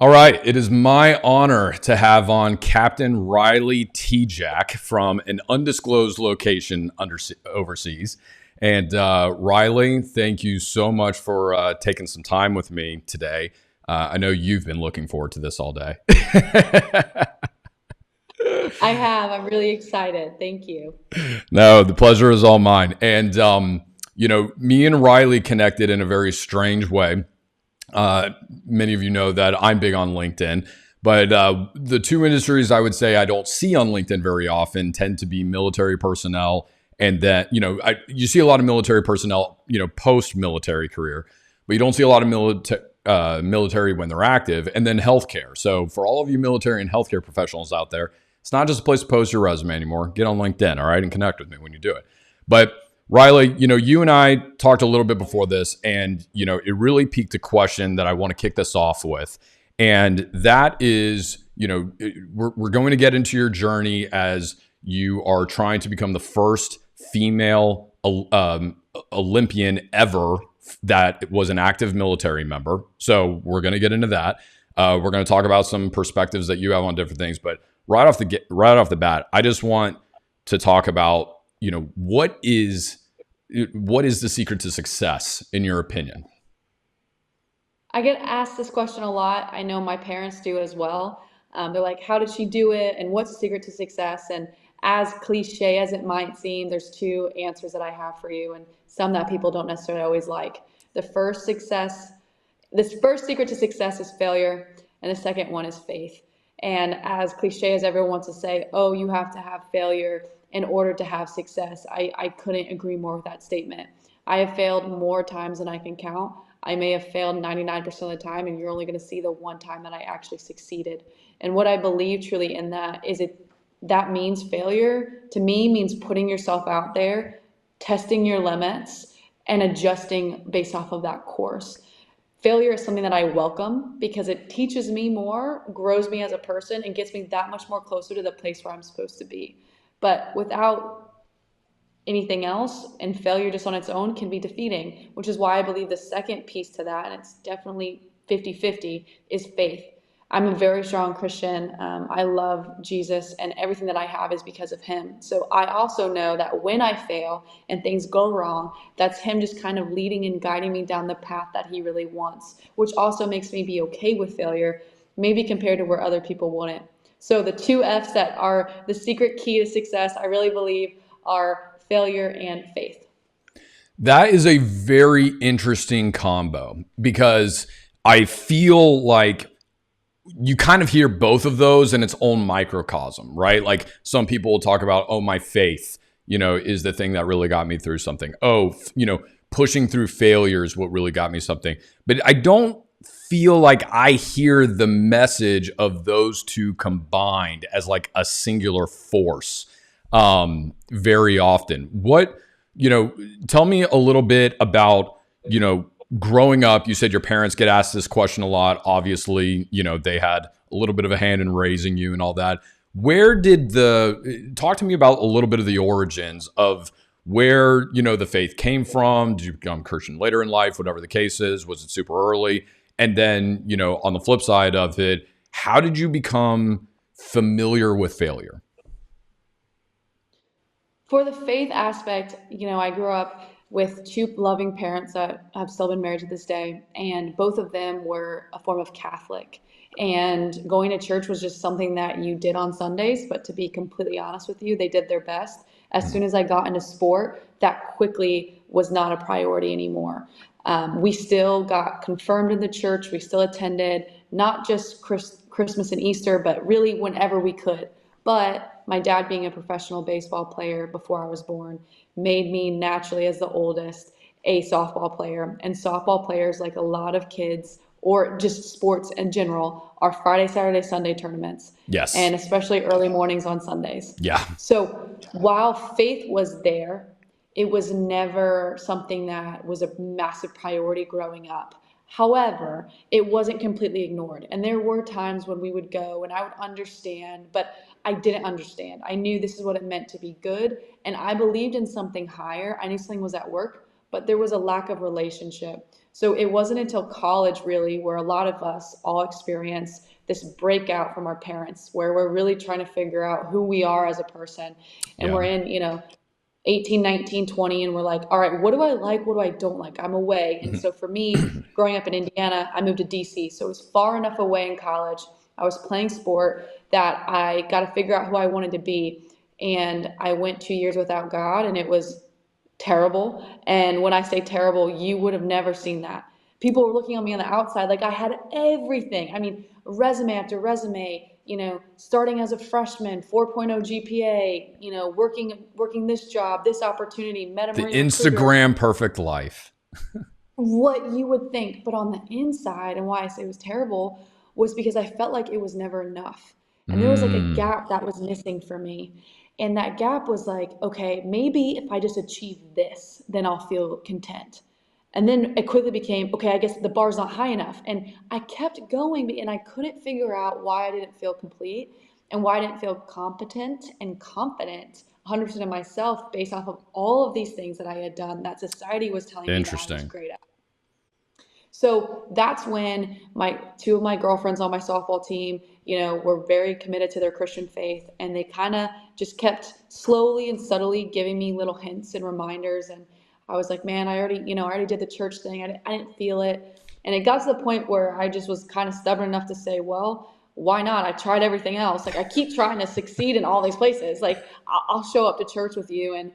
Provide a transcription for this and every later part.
All right, it is my honor to have on Captain Riley Tejcek from an undisclosed location overseas. And Riley, thank you so much for taking some time with me today. I know you've been looking forward to this all day. I have. I'm really excited. Thank you. No, the pleasure is all mine. And, me and Riley connected in a very strange way. Many of you know that I'm big on LinkedIn, but the two industries I would say I don't see on LinkedIn very often tend to be military personnel. And then, you see a lot of military personnel, post-military career, but you don't see a lot of military when they're active, and then healthcare. So for all of you military and healthcare professionals out there, it's not just a place to post your resume anymore. Get on LinkedIn, all right, and connect with me when you do it. But Riley, you and I talked a little bit before this, and it really piqued a question that I want to kick this off with, and that is, we're going to get into your journey as you are trying to become the first female Olympian ever that was an active military member. So we're going to get into that. We're going to talk about some perspectives that you have on different things, but right off the bat, I just want to talk about what is the secret to success in your opinion? I get asked this question a lot. I know my parents do as well. They're like, how did she do it? And what's the secret to success? And as cliche as it might seem, there's two answers that I have for you, and some that people don't necessarily always like. The first success, this first secret to success is failure, and the second one is faith. And as cliche as everyone wants to say, oh, you have to have failure in order to have success, I couldn't agree more with that statement. I have failed more times than I can count. I may have failed 99% of the time, and you're only going to see the one time that I actually succeeded. And what I believe truly in that is that means failure to me means putting yourself out there, testing your limits, and adjusting based off of that course. Failure is something that I welcome because it teaches me more, grows me as a person, and gets me that much more closer to the place where I'm supposed to be. But without anything else, and failure just on its own can be defeating, which is why I believe the second piece to that, and it's definitely 50-50, is faith. I'm a very strong Christian. I love Jesus, and everything that I have is because of him. So I also know that when I fail and things go wrong, that's him just kind of leading and guiding me down the path that he really wants, which also makes me be okay with failure, maybe compared to where other people wouldn't. So the two F's that are the secret key to success, I really believe, are failure and faith. That is a very interesting combo because I feel like you kind of hear both of those in its own microcosm, right? Like some people will talk about, oh, my faith, is the thing that really got me through something. Oh, pushing through failure is what really got me something. But I don't feel like I hear the message of those two combined as like a singular force very often. Tell me a little bit about, growing up. You said your parents get asked this question a lot. Obviously, they had a little bit of a hand in raising you and all that. Talk to me about a little bit of the origins of where, the faith came from. Did you become Christian later in life? Whatever the case is, was it super early? And then, on the flip side of it, how did you become familiar with failure? For the faith aspect, I grew up with two loving parents that have still been married to this day, and both of them were a form of Catholic. And going to church was just something that you did on Sundays, but to be completely honest with you, they did their best. As soon as I got into sport, that quickly was not a priority anymore. We still got confirmed in the church. We still attended, not just Christmas and Easter, but really whenever we could. But my dad, being a professional baseball player before I was born, made me naturally, as the oldest, a softball player. And softball players, like a lot of kids, or just sports in general, are Friday, Saturday, Sunday tournaments. Yes. And especially early mornings on Sundays. Yeah. So while faith was there, it was never something that was a massive priority growing up. However, it wasn't completely ignored. And there were times when we would go and I would understand, but I didn't understand. I knew this is what it meant to be good. And I believed in something higher. I knew something was at work, but there was a lack of relationship. So it wasn't until college really where a lot of us all experience this breakout from our parents, where we're really trying to figure out who we are as a person. And Yeah. we're in, 18, 19, 20, and we're like, all right, what do I like? What do I don't like? I'm away. And so for me, growing up in Indiana, I moved to DC. So it was far enough away in college. I was playing sport that I got to figure out who I wanted to be. And I went 2 years without God, and it was terrible. And when I say terrible, you would have never seen that. People were looking at me on the outside like I had everything. I mean, resume after resume, starting as a freshman, 4.0 GPA, working this job, this opportunity, met a The marine recruiter. Instagram perfect life. What you would think, but on the inside, and why I say it was terrible, was because I felt like it was never enough. And there was like a gap that was missing for me. And that gap was like, okay, maybe if I just achieve this, then I'll feel content. And then it quickly became, okay, I guess the bar's not high enough. And I kept going, and I couldn't figure out why I didn't feel complete and why I didn't feel competent and confident 100% of myself based off of all of these things that I had done that society was telling me that I was great at. So that's when two of my girlfriends on my softball team, were very committed to their Christian faith, and they kind of just kept slowly and subtly giving me little hints and reminders. And I was like, man, I already did the church thing. I didn't feel it. And it got to the point where I just was kind of stubborn enough to say, well, why not? I tried everything else. Like, I keep trying to succeed in all these places. Like, I'll show up to church with you. And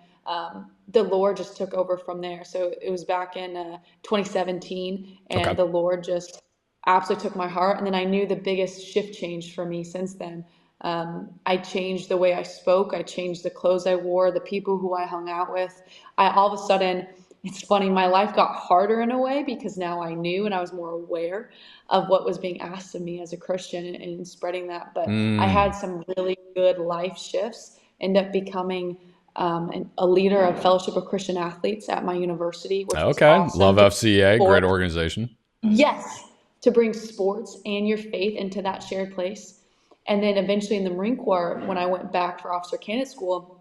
the Lord just took over from there. So it was back in 2017, and the Lord just absolutely took my heart. And then I knew the biggest shift changed for me since then. I changed the way I spoke. I changed the clothes I wore, the people who I hung out with. All of a sudden, it's funny, my life got harder in a way because now I knew and I was more aware of what was being asked of me as a Christian and spreading that. But I had some really good life shifts, ended up becoming a leader of Fellowship of Christian Athletes at my university. Which was awesome. Love FCA, great organization. Yes, to bring sports and your faith into that shared place. And then eventually in the Marine Corps, when I went back for officer candidate school,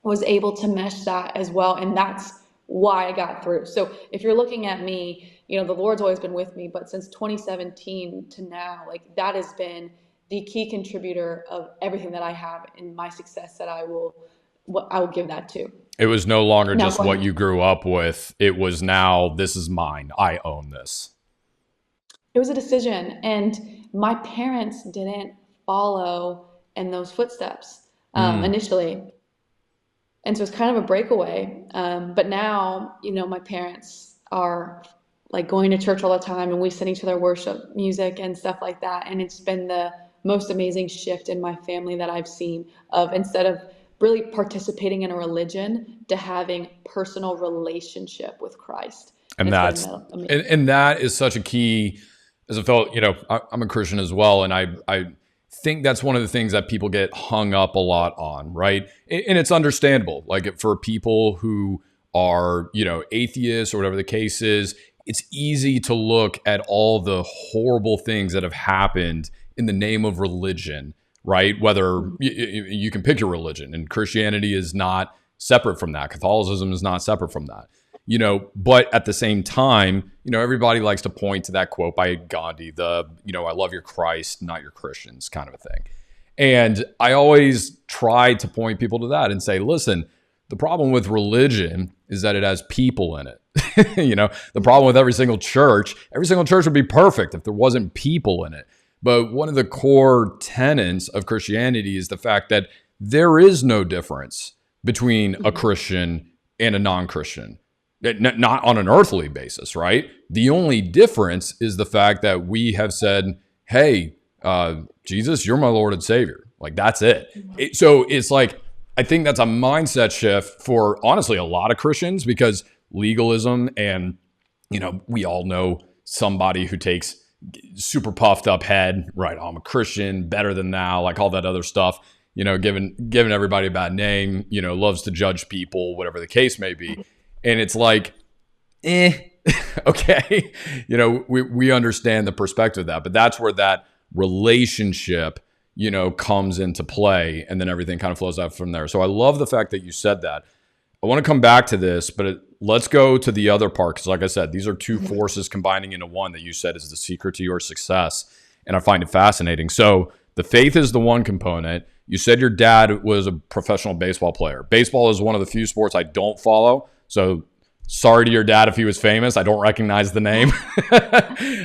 was able to mesh that as well. And that's why I got through. So if you're looking at me, the Lord's always been with me, but since 2017 to now, like, that has been the key contributor of everything that I have in my success that I will give that to. It was no longer just what you grew up with. It was now, this is mine. I own this. It was a decision. And my parents didn't follow in those footsteps initially. And so it's kind of a breakaway. But now, my parents are like going to church all the time, and we send each other worship music and stuff like that. And it's been the most amazing shift in my family that I've seen, of instead of really participating in a religion to having personal relationship with Christ. And that is such a key, as a fellow, I'm a Christian as well. And I think that's one of the things that people get hung up a lot on, right? And it's understandable. Like, for people who are, atheists or whatever the case is, it's easy to look at all the horrible things that have happened in the name of religion, right? Whether you can pick your religion, and Christianity is not separate from that. Catholicism is not separate from that. But at the same time, everybody likes to point to that quote by Gandhi, I love your Christ, not your Christians, kind of a thing. And I always try to point people to that and say, listen, the problem with religion is that it has people in it. The problem with every single church would be perfect if there wasn't people in it. But one of the core tenets of Christianity is the fact that there is no difference between a Christian and a non-Christian. Not on an earthly basis, right? The only difference is the fact that we have said, hey, Jesus, you're my Lord and Savior. Like, that's it. So it's like, I think that's a mindset shift for, honestly, a lot of Christians, because legalism and, we all know somebody who takes super puffed up head, right? I'm a Christian, better than thou, like all that other stuff, giving everybody a bad name, loves to judge people, whatever the case may be. And it's like, okay, we understand the perspective of that, but that's where that relationship, comes into play, and then everything kind of flows out from there. So I love the fact that you said that. I want to come back to this, but let's go to the other part. Because like I said, these are two forces combining into one that you said is the secret to your success. And I find it fascinating. So the faith is the one component. You said your dad was a professional baseball player. Baseball is one of the few sports I don't follow. So sorry to your dad if he was famous. I don't recognize the name.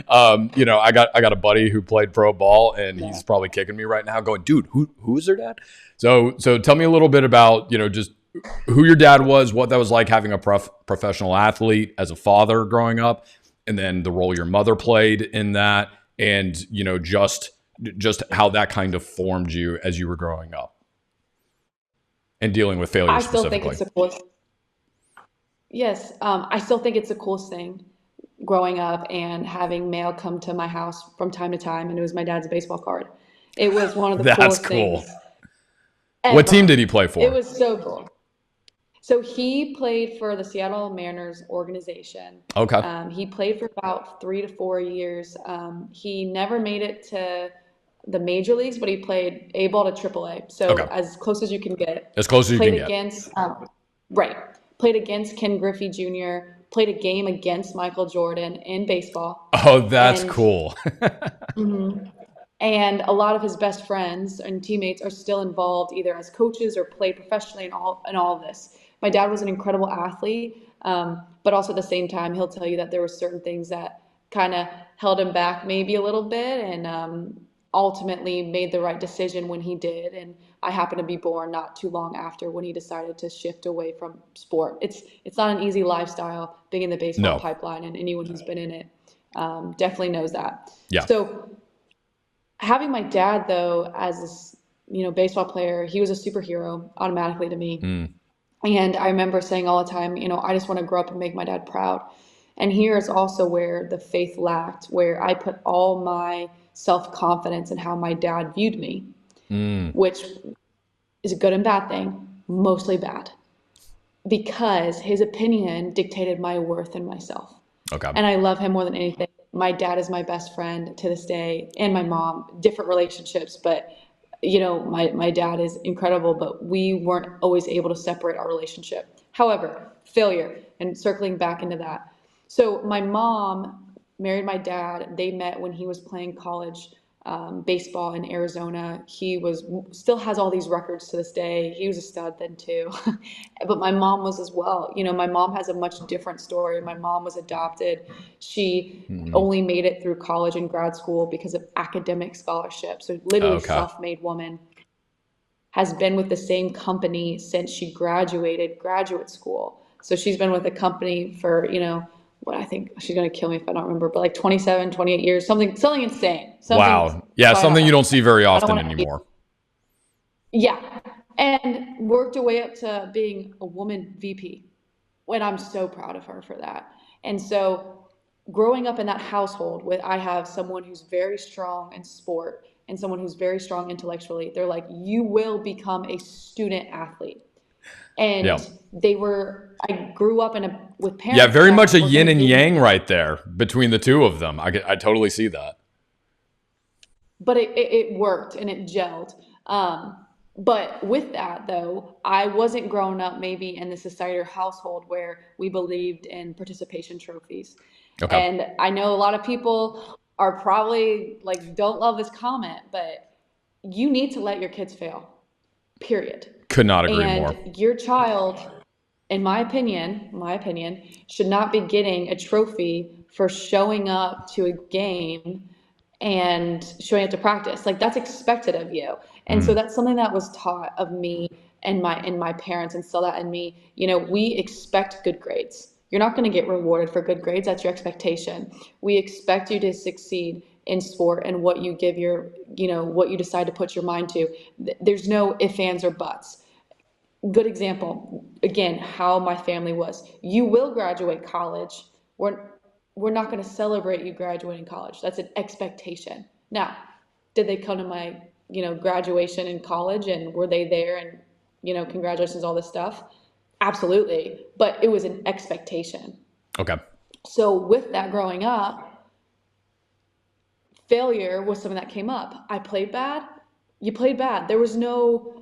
I got a buddy who played pro ball, and he's probably kicking me right now going, dude, who is their dad? So tell me a little bit about, just who your dad was, what that was like having a professional athlete as a father growing up, and then the role your mother played in that, and, just how that kind of formed you as you were growing up and dealing with failure I still specifically. think it's the coolest. Yes, I still think it's the coolest thing growing up and having mail come to my house from time to time, and it was my dad's baseball card. It was one of the That's coolest cool. things What team ever. did he play for? It was so cool. So he played for the Seattle Mariners organization. Okay. He played for about 3 to 4 years. He never made it to the major leagues, but he played A ball to AAA. So Okay. as close as you can get. As close as you Played can get. against, right. Played against Ken Griffey Jr., played a game against Michael Jordan in baseball. Oh, that's And cool. and a lot of his best friends and teammates are still involved either as coaches or played professionally in all of this. My dad was an incredible athlete, but also at the same time, he'll tell you that there were certain things that kind of held him back maybe a little bit, and ultimately made the right decision when he did. And I happened to be born not too long after when he decided to shift away from sport. It's not an easy lifestyle being in the baseball pipeline, and anyone who's been in it definitely knows that. Yeah. So having my dad, though, as this, baseball player, he was a superhero automatically to me. And I remember saying all the time, I just want to grow up and make my dad proud. And here is also where the faith lacked, where I put all my self-confidence in how my dad viewed me, which is a good and bad thing, mostly bad, because his opinion dictated my worth in myself. Okay. And I love him more than anything. My dad is my best friend to this day, and my mom, different relationships, but my dad is incredible, but we weren't always able to separate our relationship. However, failure, and circling back into that. So my mom married my dad. They met when he was playing college baseball in Arizona. He still has all these records to this day. He was a stud then too. But my mom was as well. My mom has a much different story. My mom was adopted. She only made it through college and grad school because of academic scholarship. So literally self-made woman. Has been with the same company since she graduated graduate school. So she's been with a company for, what I think she's going to kill me if I don't remember, but like 27, 28 years, something insane. Wow. Yeah, something you don't see very often anymore. Yeah. And worked her way up to being a woman VP. And I'm so proud of her for that. And so growing up in that household I have someone who's very strong in sport and someone who's very strong intellectually. They're like, you will become a student athlete. And I grew up with parents. Yeah, very much a yin and yang right there between the two of them. I totally see that. But it worked and it gelled. But with that, though, I wasn't growing up maybe in the society or household where we believed in participation trophies. Okay. And I know a lot of people are probably don't love this comment, but you need to let your kids fail, period. Could not agree more. And your child, in my opinion, should not be getting a trophy for showing up to a game and showing up to practice. That's expected of you. And so that's something that was taught of me and my parents instilled that in me. We expect good grades. You're not going to get rewarded for good grades. That's your expectation. We expect you to succeed in sport and what you give what you decide to put your mind to. There's no ifs, ands, or buts. Good example, again, how my family was. You will graduate college. We're not going to celebrate you graduating college. That's an expectation. Now, did they come to my, graduation in college and were they there and, congratulations, all this stuff? Absolutely. But it was an expectation. Okay. So with that growing up, failure was something that came up. I played bad. You played bad. There was no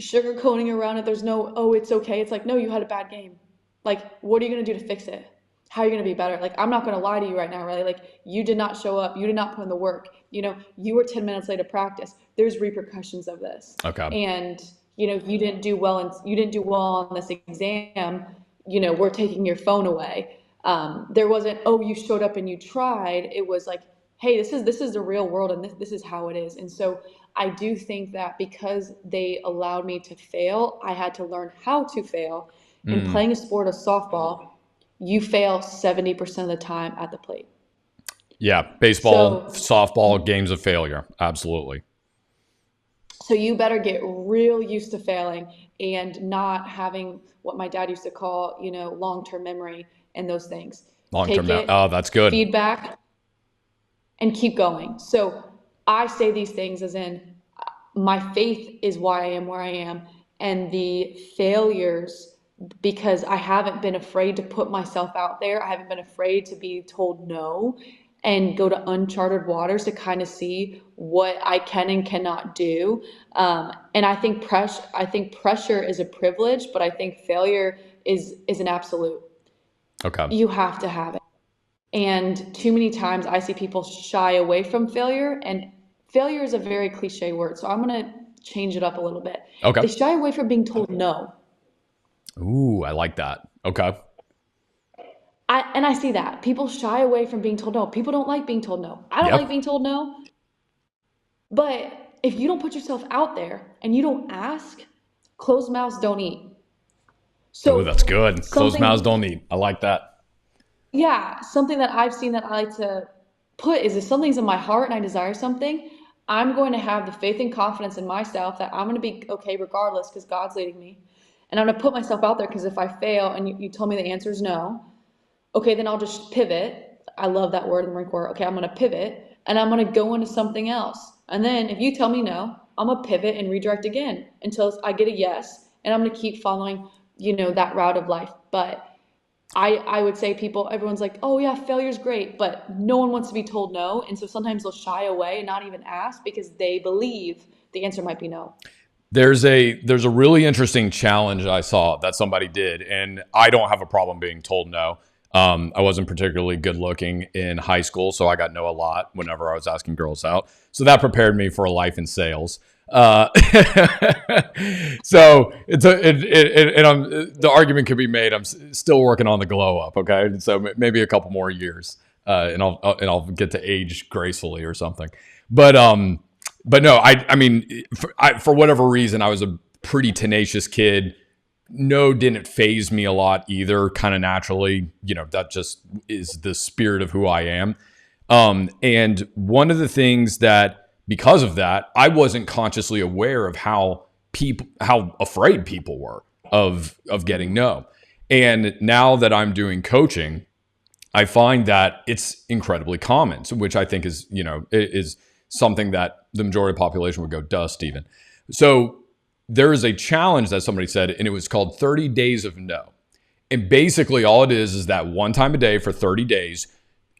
sugarcoating around it. There's no, oh, it's okay. It's like, no, you had a bad game. Like, what are you going to do to fix it? How are you going to be better? Like, I'm not going to lie to you right now, Riley. Like, you did not show up. You did not put in the work. You were 10 minutes late to practice. There's repercussions of this. Okay. And, you didn't do well, and you didn't do well on this exam. We're taking your phone away. There wasn't, oh, you showed up and you tried. It was like, hey, this is the real world, and this is how it is. And so I do think that because they allowed me to fail, I had to learn how to fail. In playing a sport of softball, you fail 70% of the time at the plate. Yeah, baseball, softball, games of failure. Absolutely. So you better get real used to failing and not having what my dad used to call, long-term memory and those things. Long-term memory. Oh, that's good. Feedback and keep going. So I say these things as in my faith is why I am where I am, and the failures, because I haven't been afraid to put myself out there. I haven't been afraid to be told no and go to uncharted waters to kind of see what I can and cannot do. And I think pressure is a privilege, but I think failure is an absolute. Okay. You have to have it. And too many times I see people shy away from failure, and failure is a very cliche word. So I'm going to change it up a little bit. Okay. They shy away from being told no. Ooh, I like that. Okay. I see that. People shy away from being told no. People don't like being told no. I don't like being told no. But if you don't put yourself out there and you don't ask, closed mouths don't eat. So that's good. Closed mouths don't eat. I like that. Yeah. Something that I've seen that I like to put is if something's in my heart and I desire something, I'm going to have the faith and confidence in myself that I'm going to be okay regardless because God's leading me. And I'm going to put myself out there because if I fail and you told me the answer is no, okay, then I'll just pivot. I love that word in the Marine Corps. Okay, I'm going to pivot and I'm going to go into something else. And then if you tell me no, I'm going to pivot and redirect again until I get a yes. And I'm going to keep following, that route of life. But I would say everyone's like, oh yeah, failure's great, but no one wants to be told no. And so sometimes they'll shy away and not even ask because they believe the answer might be no. There's a really interesting challenge I saw that somebody did, and I don't have a problem being told no. I wasn't particularly good looking in high school, so I got no a lot whenever I was asking girls out. So that prepared me for a life in sales. So the argument could be made. I'm still working on the glow up. Okay, so maybe a couple more years, and I'll get to age gracefully or something. But no, I mean, for whatever reason, I was a pretty tenacious kid. No didn't phase me a lot either, kind of naturally. That just is the spirit of who I am. And one of the things that, because of that, I wasn't consciously aware of how afraid people were of getting no. And now that I'm doing coaching, I find that it's incredibly common, which I think is something that the majority of the population would go, duh, Stephen. So there is a challenge that somebody said, and it was called 30 days of no. And basically all it is that one time a day for 30 days,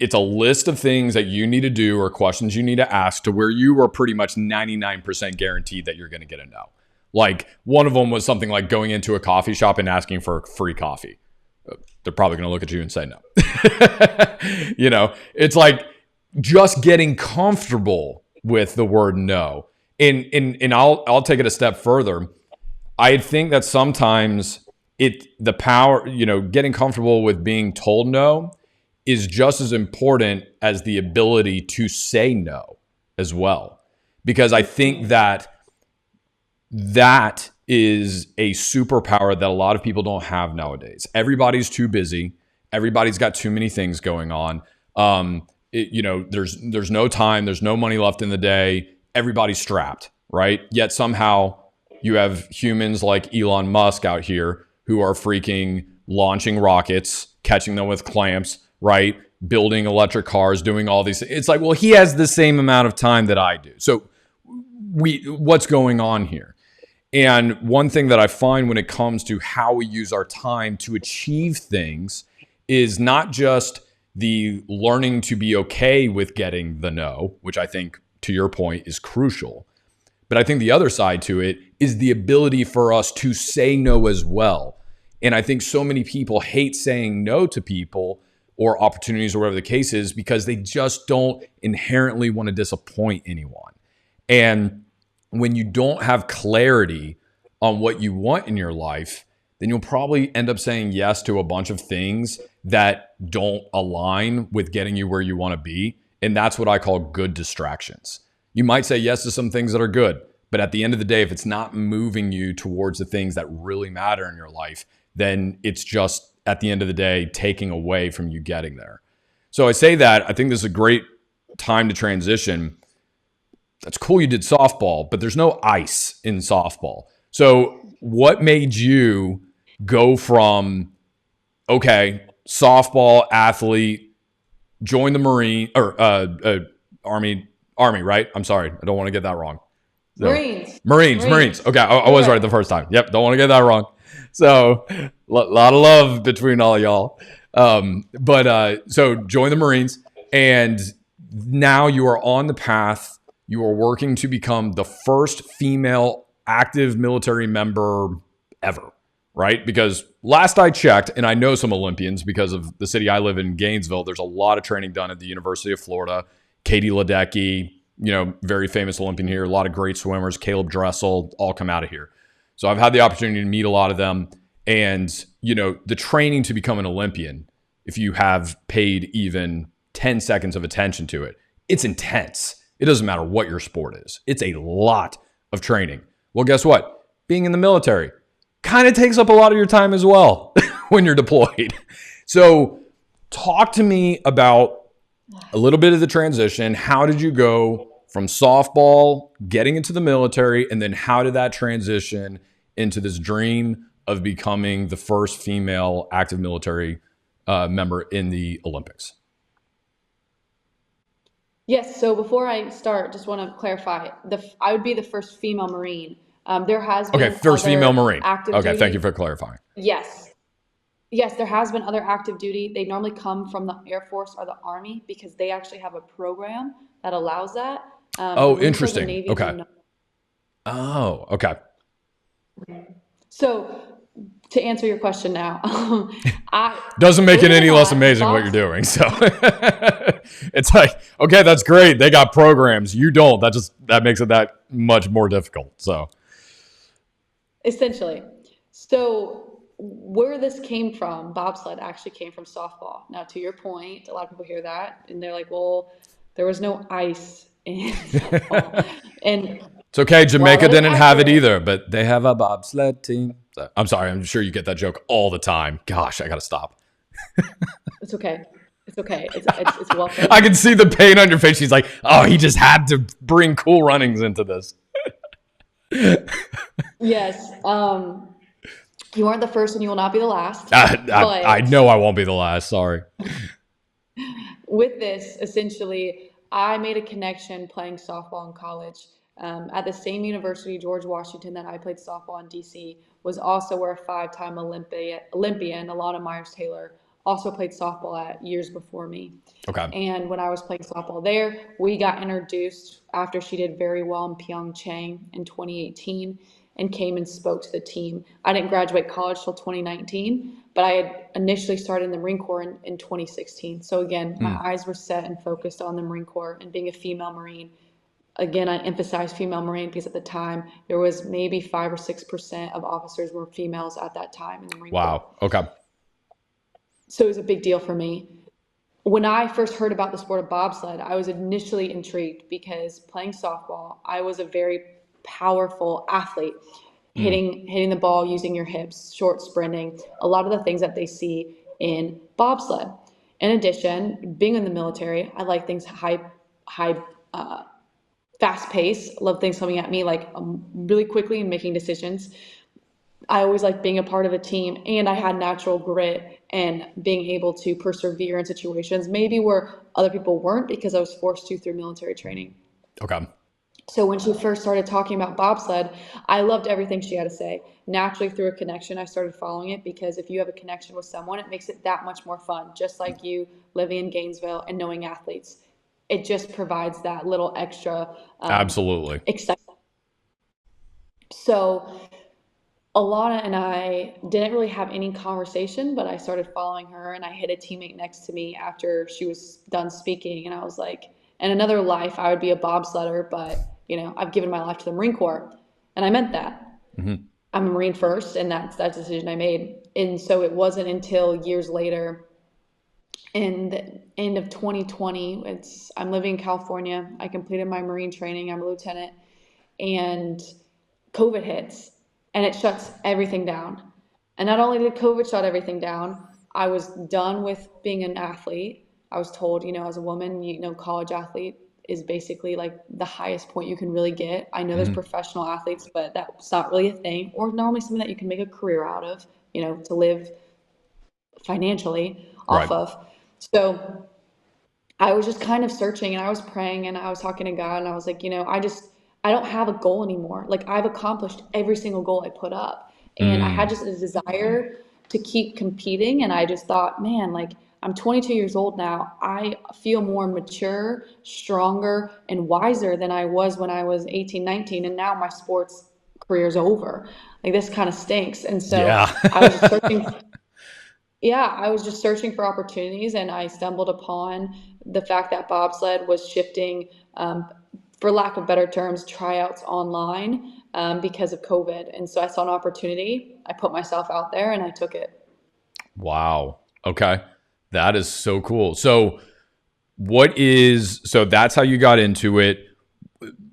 it's a list of things that you need to do or questions you need to ask to where you are pretty much 99% guaranteed that you're going to get a no. Like one of them was something like going into a coffee shop and asking for free coffee. They're probably going to look at you and say no. It's like just getting comfortable with the word no. And I'll take it a step further. I think that sometimes the power, getting comfortable with being told no is just as important as the ability to say no as well. Because I think that is a superpower that a lot of people don't have nowadays. Everybody's too busy. Everybody's got too many things going on. There's no time. There's no money left in the day. Everybody's strapped, right? Yet somehow you have humans like Elon Musk out here who are freaking launching rockets, catching them with clamps, right? Building electric cars, doing all these things. It's like, well, he has the same amount of time that I do. So what's going on here? And one thing that I find when it comes to how we use our time to achieve things is not just the learning to be okay with getting the no, which I think, to your point, is crucial. But I think the other side to it is the ability for us to say no as well. And I think so many people hate saying no to people or opportunities or whatever the case is because they just don't inherently want to disappoint anyone. And when you don't have clarity on what you want in your life, then you'll probably end up saying yes to a bunch of things that don't align with getting you where you want to be. And that's what I call good distractions. You might say yes to some things that are good, but at the end of the day, if it's not moving you towards the things that really matter in your life, then it's just, at the end of the day, taking away from you getting there. So I say that, I think this is a great time to transition. That's cool you did softball, but there's no ice in softball. So what made you go from, okay, softball athlete, join the Marine or Army, right? I'm sorry. I don't want to get that wrong. So, Marines. Okay, I was right the first time. Yep, don't want to get that wrong. So a lot of love between all of y'all. So join the Marines, and now you are on the path. You are working to become the first female active military member ever, right? Because last I checked, and I know some Olympians because of the city I live in, Gainesville, there's a lot of training done at the University of Florida. Katie Ledecky, very famous Olympian here, a lot of great swimmers, Caleb Dressel, all come out of here. So I've had the opportunity to meet a lot of them. And, the training to become an Olympian, if you have paid even 10 seconds of attention to it, it's intense. It doesn't matter what your sport is. It's a lot of training. Well, guess what? Being in the military kind of takes up a lot of your time as well when you're deployed. So talk to me about a little bit of the transition. How did you go from softball, getting into the military, and then how did that transition into this dream of becoming the first female active military member in the Olympics? Yes. So before I start, just want to clarify: I would be the first female Marine. There has been first female Marine. Active Okay, duty. thank you for clarifying. Yes, there has been other active duty. They normally come from the Air Force or the Army because they actually have a program that allows that. Interesting. Okay. Okay. So to answer your question now, doesn't make it any less amazing what you're doing. So it's like, okay, that's great. They got programs. You don't. That makes it that much more difficult. So essentially, where this came from, bobsled actually came from softball. Now, to your point, a lot of people hear that and they're like, well, there was no ice in softball. And it's okay. Jamaica didn't have it either, but they have a bobsled team. So, I'm sorry. I'm sure you get that joke all the time. Gosh, I got to stop. It's okay. It's okay. It's welcome. I can see the pain on your face. She's like, oh, he just had to bring Cool Runnings into this. Yes. You aren't the first and you will not be the last. I know I won't be the last. Sorry. With this, essentially, I made a connection playing softball in college. At the same university, George Washington, that I played softball in DC, was also where a 5-time Olympian, Alana Myers-Taylor, also played softball at years before me. Okay. And when I was playing softball there, we got introduced after she did very well in Pyeongchang in 2018 and came and spoke to the team. I didn't graduate college till 2019, but I had initially started in the Marine Corps in 2016. So again, my eyes were set and focused on the Marine Corps and being a female Marine. Again, I emphasize female Marine because at the time there was maybe 5 or 6% of officers were females at that time in the Marine Corps. Wow. Okay. So it was a big deal for me. When I first heard about the sport of bobsled, I was initially intrigued because playing softball, I was a very powerful athlete, hitting the ball using your hips, short sprinting, a lot of the things that they see in bobsled. In addition, being in the military, I like things high, fast pace. Love things coming at me like really quickly and making decisions. I always liked being a part of a team, and I had natural grit and being able to persevere in situations maybe where other people weren't because I was forced to through military training. Okay. So when she first started talking about bobsled, I loved everything she had to say. Naturally, through a connection, I started following it because if you have a connection with someone, it makes it that much more fun. Just like you living in Gainesville and knowing athletes, it just provides that little extra absolutely excitement. So Alana and I didn't really have any conversation, but I started following her and I hit a teammate next to me after she was done speaking. And I was like, in another life, I would be a bobsledder, but I've given my life to the Marine Corps. And I meant that. Mm-hmm. I'm a Marine first, and that's that decision I made. And so it wasn't until years later, in the end of 2020, I'm living in California. I completed my Marine training. I'm a lieutenant, and COVID hits, and it shuts everything down. And not only did COVID shut everything down, I was done with being an athlete. I was told, as a woman, college athlete is basically like the highest point you can really get. I know there's professional athletes, but that's not really a thing, or normally something that you can make a career out of, to live financially off of. So I was just kind of searching, and I was praying, and I was talking to God, and I was like, I don't have a goal anymore. Like, I've accomplished every single goal I put up, and I had just a desire to keep competing. And I just thought, man, like, I'm 22 years old now. I feel more mature, stronger, and wiser than I was when I was 18, 19. And now my sports career is over. Like, this kind of stinks. And so I was just searching. I was just searching for opportunities, and I stumbled upon the fact that bobsled was shifting, for lack of better terms, tryouts online because of COVID. And so I saw an opportunity. I put myself out there and I took it. Wow. Okay. That is so cool. So that's how you got into it.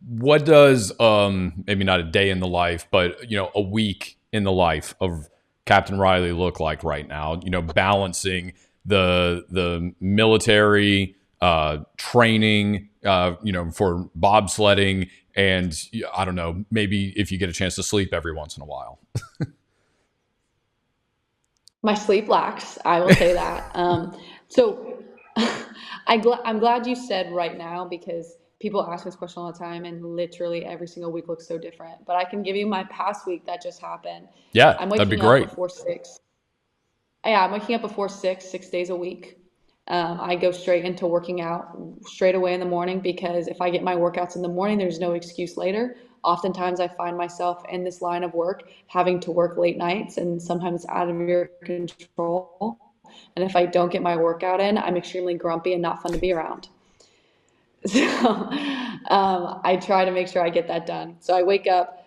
What does, maybe not a day in the life, but, a week in the life of Captain Riley look like right now, balancing the military training, for bobsledding, and I don't know, maybe if you get a chance to sleep every once in a while. My sleep lacks, I will say that. So I'm glad you said right now, because people ask this question all the time, and literally every single week looks so different. But I can give you my past week that just happened. Yeah, I'm that'd be waking great. up before 6. Yeah, I'm waking up before 6 days a week. I go straight into working out straight away in the morning, because if I get my workouts in the morning, there's no excuse later. Oftentimes I find myself in this line of work having to work late nights, and sometimes it's out of your control. And if I don't get my workout in, I'm extremely grumpy and not fun to be around. So I try to make sure I get that done. So I wake up.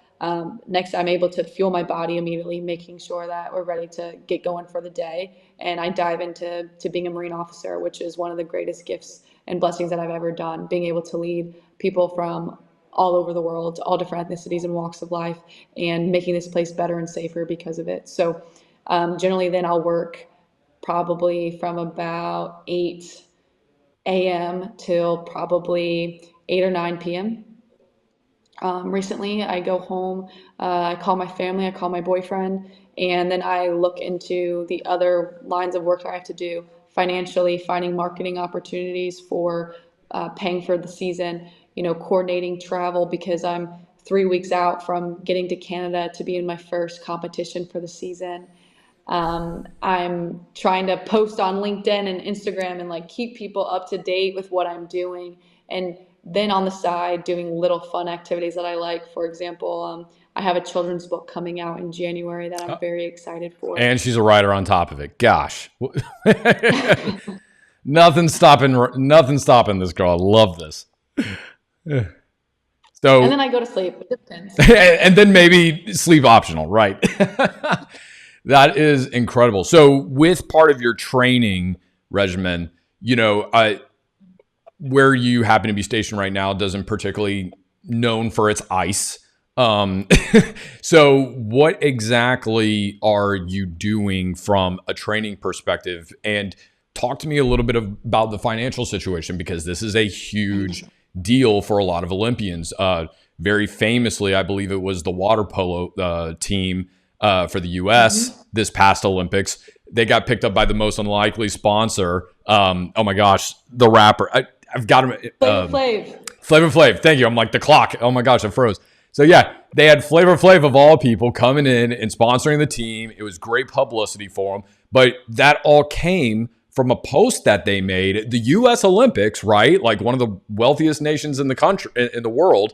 Next, I'm able to fuel my body immediately, making sure that we're ready to get going for the day. And I dive into being a Marine officer, which is one of the greatest gifts and blessings that I've ever done. Being able to lead people from all over the world, all different ethnicities and walks of life, and making this place better and safer because of it. So generally then I'll work probably from about 8 a.m. till probably 8 or 9 p.m. Recently, I go home, I call my family, I call my boyfriend, and then I look into the other lines of work I have to do financially, finding marketing opportunities for paying for the season, coordinating travel, because I'm 3 weeks out from getting to Canada to be in my first competition for the season. I'm trying to post on LinkedIn and Instagram and like keep people up to date with what I'm doing. And then on the side, doing little fun activities that I like. For example, I have a children's book coming out in January that I'm very excited for. And she's a writer on top of it. Gosh. Nothing's stopping this girl. I love this. So, and then I go to sleep. It depends. And then maybe sleep optional, right? That is incredible. So with part of your training regimen, where you happen to be stationed right now doesn't particularly known for its ice. So what exactly are you doing from a training perspective? And talk to me a little bit about the financial situation, because this is a huge deal for a lot of Olympians. Very famously, I believe it was the water polo team for the U.S. This past Olympics. They got picked up by the most unlikely sponsor. Oh my gosh, the rapper. I've got him. Flavor Flav. Thank you. I'm like the clock. Oh my gosh, I froze. So yeah, they had Flavor Flav of all people coming in and sponsoring the team. It was great publicity for them. But that all came from a post that they made. The U.S. Olympics, right? Like one of the wealthiest nations in the country, in the world.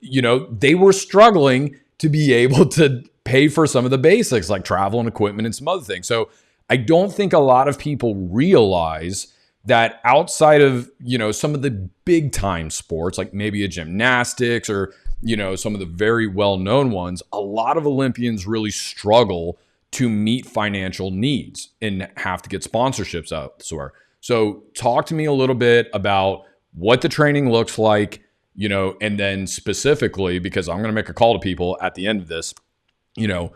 They were struggling to be able to pay for some of the basics like travel and equipment and some other things. So I don't think a lot of people realize that outside of, some of the big time sports, like maybe a gymnastics or, some of the very well-known ones, a lot of Olympians really struggle to meet financial needs and have to get sponsorships elsewhere. So talk to me a little bit about what the training looks like, and then specifically, because I'm going to make a call to people at the end of this, hey,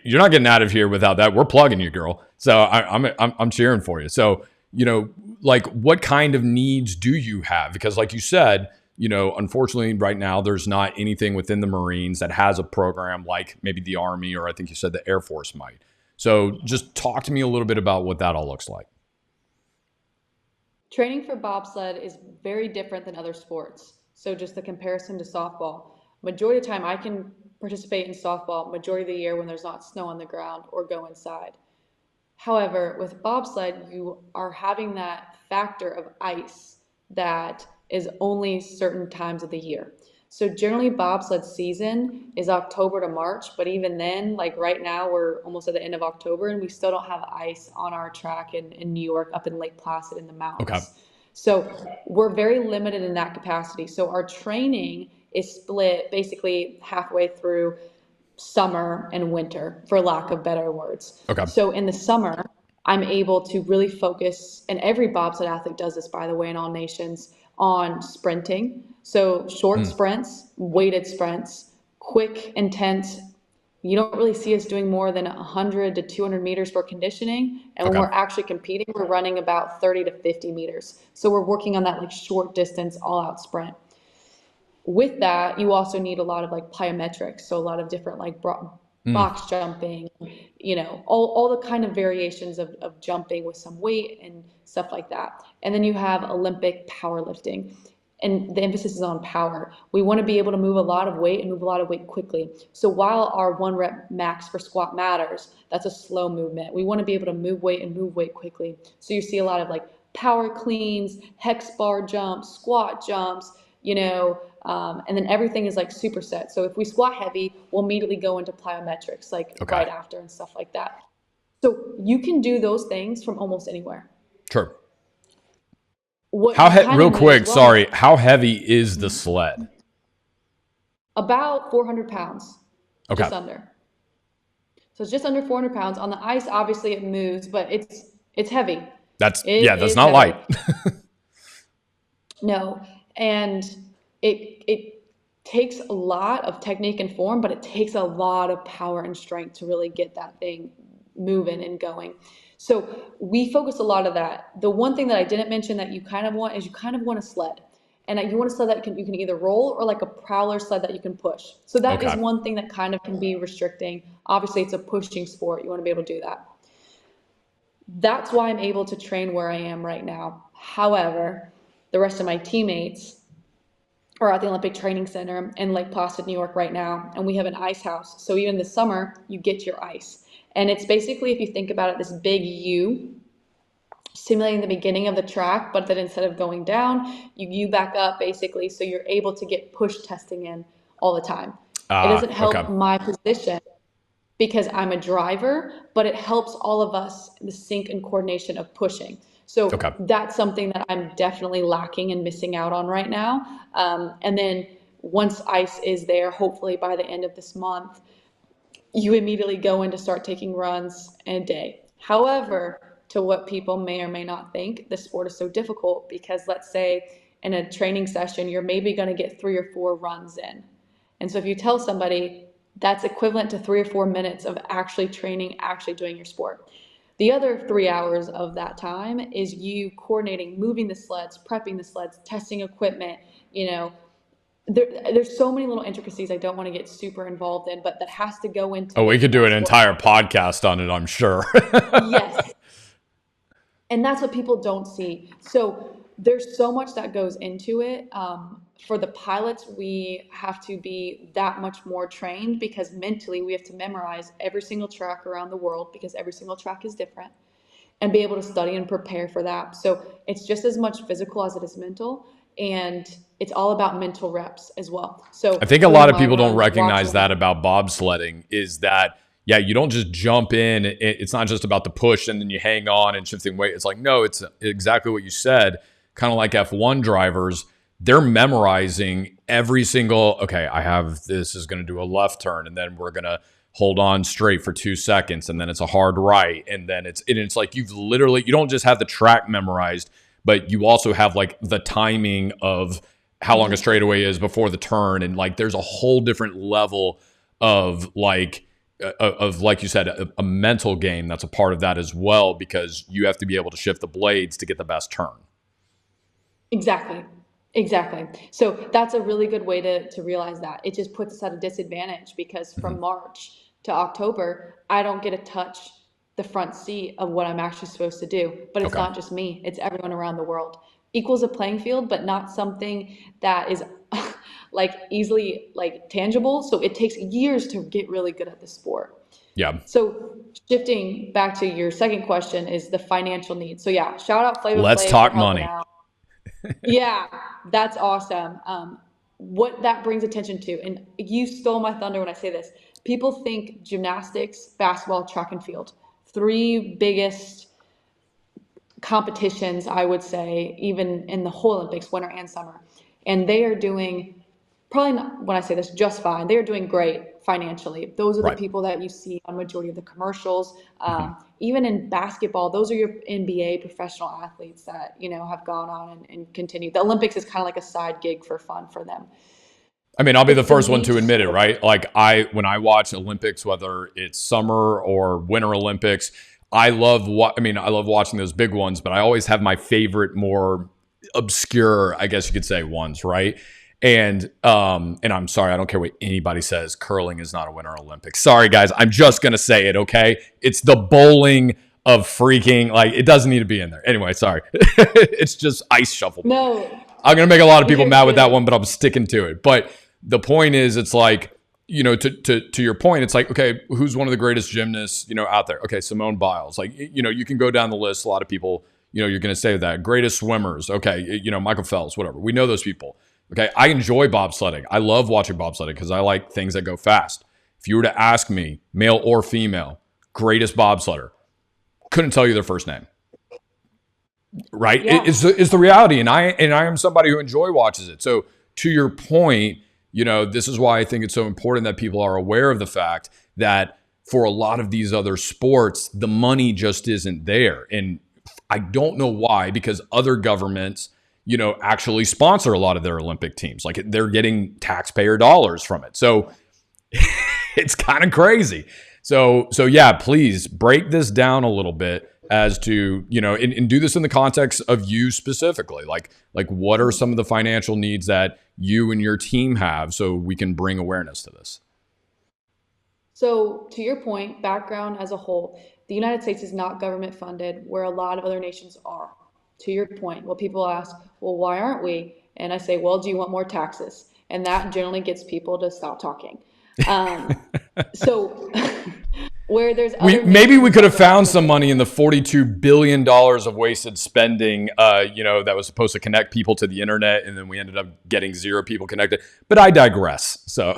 you're not getting out of here without that. We're plugging you, girl. So I'm cheering for you. So, like what kind of needs do you have? Because like you said, unfortunately right now there's not anything within the Marines that has a program like maybe the Army, or I think you said the Air Force might. So just talk to me a little bit about what that all looks like. Training for bobsled is very different than other sports. So just the comparison to softball. Majority of the time I can participate in softball majority of the year when there's not snow on the ground or go inside. However, with bobsled, you are having that factor of ice that is only certain times of the year. So generally bobsled season is October to March, but even then, like right now, we're almost at the end of October and we still don't have ice on our track in New York, up in Lake Placid in the mountains. Okay. So we're very limited in that capacity. So our training is split basically halfway through summer and winter, for lack of better words. Okay. So in the summer, I'm able to really focus, and every bobsled athlete does this, by the way, in all nations, on sprinting. So short sprints, weighted sprints, quick, intense. You don't really see us doing more than 100 to 200 meters for conditioning. And when we're actually competing, we're running about 30 to 50 meters. So we're working on that like short distance, all out sprint. With that, you also need a lot of like plyometrics. So a lot of different like box jumping, all the kind of variations of jumping with some weight and stuff like that. And then you have Olympic powerlifting. And the emphasis is on power. We want to be able to move a lot of weight and move a lot of weight quickly. So while our 1 rep max for squat matters, that's a slow movement. We want to be able to move weight and move weight quickly. So you see a lot of like power cleans, hex bar jumps, squat jumps, and then everything is like superset. So if we squat heavy, we'll immediately go into plyometrics, like right after and stuff like that. So you can do those things from almost anywhere. Sure. Real quick, sorry. How heavy is the sled? About 400 pounds. Okay. Just under. So it's just under 400 pounds. On the ice, obviously it moves, but it's heavy. That's not light. No. And it takes a lot of technique and form, but it takes a lot of power and strength to really get that thing moving and going. So we focus a lot of that. The one thing that I didn't mention that you kind of want is you kind of want a sled. And you want a sled that you can either roll or like a prowler sled that you can push. So that is one thing that kind of can be restricting. Obviously, it's a pushing sport. You want to be able to do that. That's why I'm able to train where I am right now. However, the rest of my teammates are at the Olympic Training Center in Lake Placid, New York right now, and we have an ice house. So even this summer, you get your ice. And it's basically, if you think about it, this big U simulating the beginning of the track, but then instead of going down, you back up basically, so you're able to get push testing in all the time. It doesn't help my position because I'm a driver, but it helps all of us, the sync and coordination of pushing. So that's something that I'm definitely lacking and missing out on right now. And then once ice is there, hopefully by the end of this month, you immediately go in to start taking runs in a day. However, to what people may or may not think, the sport is so difficult because let's say in a training session, you're maybe going to get 3 or 4 runs in. And so if you tell somebody that's equivalent to 3 or 4 minutes of actually training, actually doing your sport. The other 3 hours of that time is you coordinating, moving the sleds, prepping the sleds, testing equipment, there's so many little intricacies I don't want to get super involved in, but that has to go into. We could do an entire podcast on it, I'm sure. Yes. And that's what people don't see. So there's so much that goes into it. For the pilots, we have to be that much more trained because mentally we have to memorize every single track around the world because every single track is different and be able to study and prepare for that. So it's just as much physical as it is mental. and it's all about mental reps as well. So I think a doing lot of my people don't runs, recognize watching. that about bobsledding is that, yeah, you don't just jump in. It's not just about the push and then you hang on and shifting weight. It's like, no, it's exactly what you said. Kind of like F1 drivers, they're memorizing every single, okay, I have this is going to do a left turn and then we're going to hold on straight for 2 seconds and then it's a hard right. And then it's like you don't just have the track memorized, but you also have like the timing of how long a straightaway is before the turn. And like, there's a whole different level of like you said, a mental game that's a part of that as well, because you have to be able to shift the blades to get the best turn. Exactly. Exactly. So that's a really good way to realize that. It just puts us at a disadvantage because Mm-hmm. from March to October, I don't get to touch the front seat of what I'm actually supposed to do. But it's Okay. not just me, it's everyone around the world. Equals a playing field, but not something that is like easily like tangible. So it takes years to get really good at the sport. Yeah. So shifting back to your second question is the financial need. So yeah, shout out Flavor Let's Flav for talk helping money. out. Yeah, that's awesome. What that brings attention to, and you stole my thunder when I say this. People think gymnastics, basketball, track and field, three biggest competitions, I would say, even in the whole Olympics, winter and summer. And they are doing, probably not, when I say this, just fine. They are doing great financially. Those are the Right. people that you see on majority of the commercials. Mm-hmm. Even in basketball, those are your NBA professional athletes that, have gone on and continued. The Olympics is kind of like a side gig for fun for them. I mean, I'll be the It's the first one to niche admit it, sport. right? Like when I watch Olympics, whether it's summer or winter Olympics, I love I love watching those big ones, but I always have my favorite, more obscure, I guess you could say, ones, right? And I'm sorry, I don't care what anybody says. Curling is not a winter Olympics. Sorry, guys, I'm just gonna say it. Okay, it's the bowling of freaking, like, it doesn't need to be in there. Anyway, sorry, it's just ice shuffleboard. No, I'm going to make a lot of people you're mad with that good. one, but I'm sticking to it. But the point is, it's like, to your point, it's like, okay, who's one of the greatest gymnasts, out there? Okay, Simone Biles. Like, you can go down the list. A lot of people, you're going to say that. Greatest swimmers. Okay, Michael Phelps, whatever. We know those people. Okay, I enjoy bobsledding. I love watching bobsledding because I like things that go fast. If you were to ask me, male or female, greatest bobsledder, couldn't tell you their first name. Right? Yeah. It's the reality, and I am somebody who watches it. So to your point, this is why I think it's so important that people are aware of the fact that for a lot of these other sports, the money just isn't there, and I don't know why, because other governments, actually sponsor a lot of their Olympic teams. Like, they're getting taxpayer dollars from it. So it's kind of crazy. So yeah, please break this down a little bit as to, and do this in the context of you specifically. Like what are some of the financial needs that you and your team have so we can bring awareness to this? So, to your point, background as a whole, the United States is not government funded, where a lot of other nations are. To your point, well, people ask, well, why aren't we? And I say, well, do you want more taxes? And that generally gets people to stop talking. So, where there's other Maybe we nations could have that don't found have some money in the $42 billion of wasted spending, that was supposed to connect people to the internet, and then we ended up getting zero people connected. But I digress. So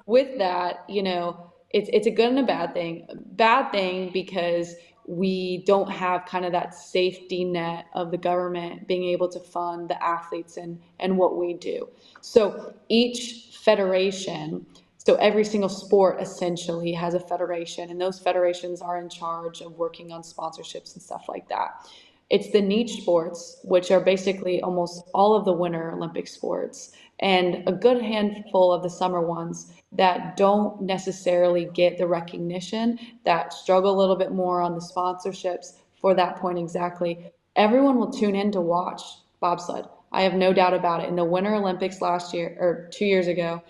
with that, it's a good and a bad thing. Bad thing because we don't have kind of that safety net of the government being able to fund the athletes and what we do. So each federation, so every single sport essentially has a federation, and those federations are in charge of working on sponsorships and stuff like that. It's the niche sports, which are basically almost all of the Winter Olympic sports, and a good handful of the summer ones that don't necessarily get the recognition, that struggle a little bit more on the sponsorships for that point exactly. Everyone will tune in to watch bobsled. I have no doubt about it. In the Winter Olympics last year, or 2 years ago,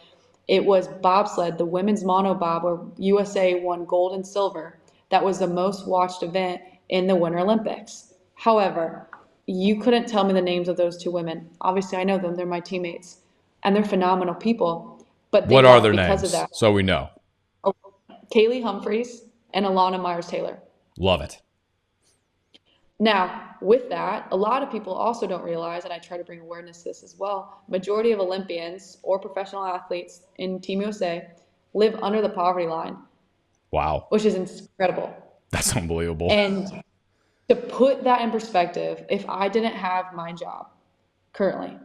it was bobsled, the women's monobob, where USA won gold and silver. That was the most watched event in the Winter Olympics. However, you couldn't tell me the names of those two women. Obviously, I know them, they're my teammates, and they're phenomenal people, but they What are lost their because of names that. so we know? Kaylee Humphreys and Alana Myers Taylor. Love it. Now, with that, a lot of people also don't realize, and I try to bring awareness to this as well, majority of Olympians or professional athletes in Team USA live under the poverty line, Wow. which is incredible. That's unbelievable. And to put that in perspective, if I didn't have my job currently,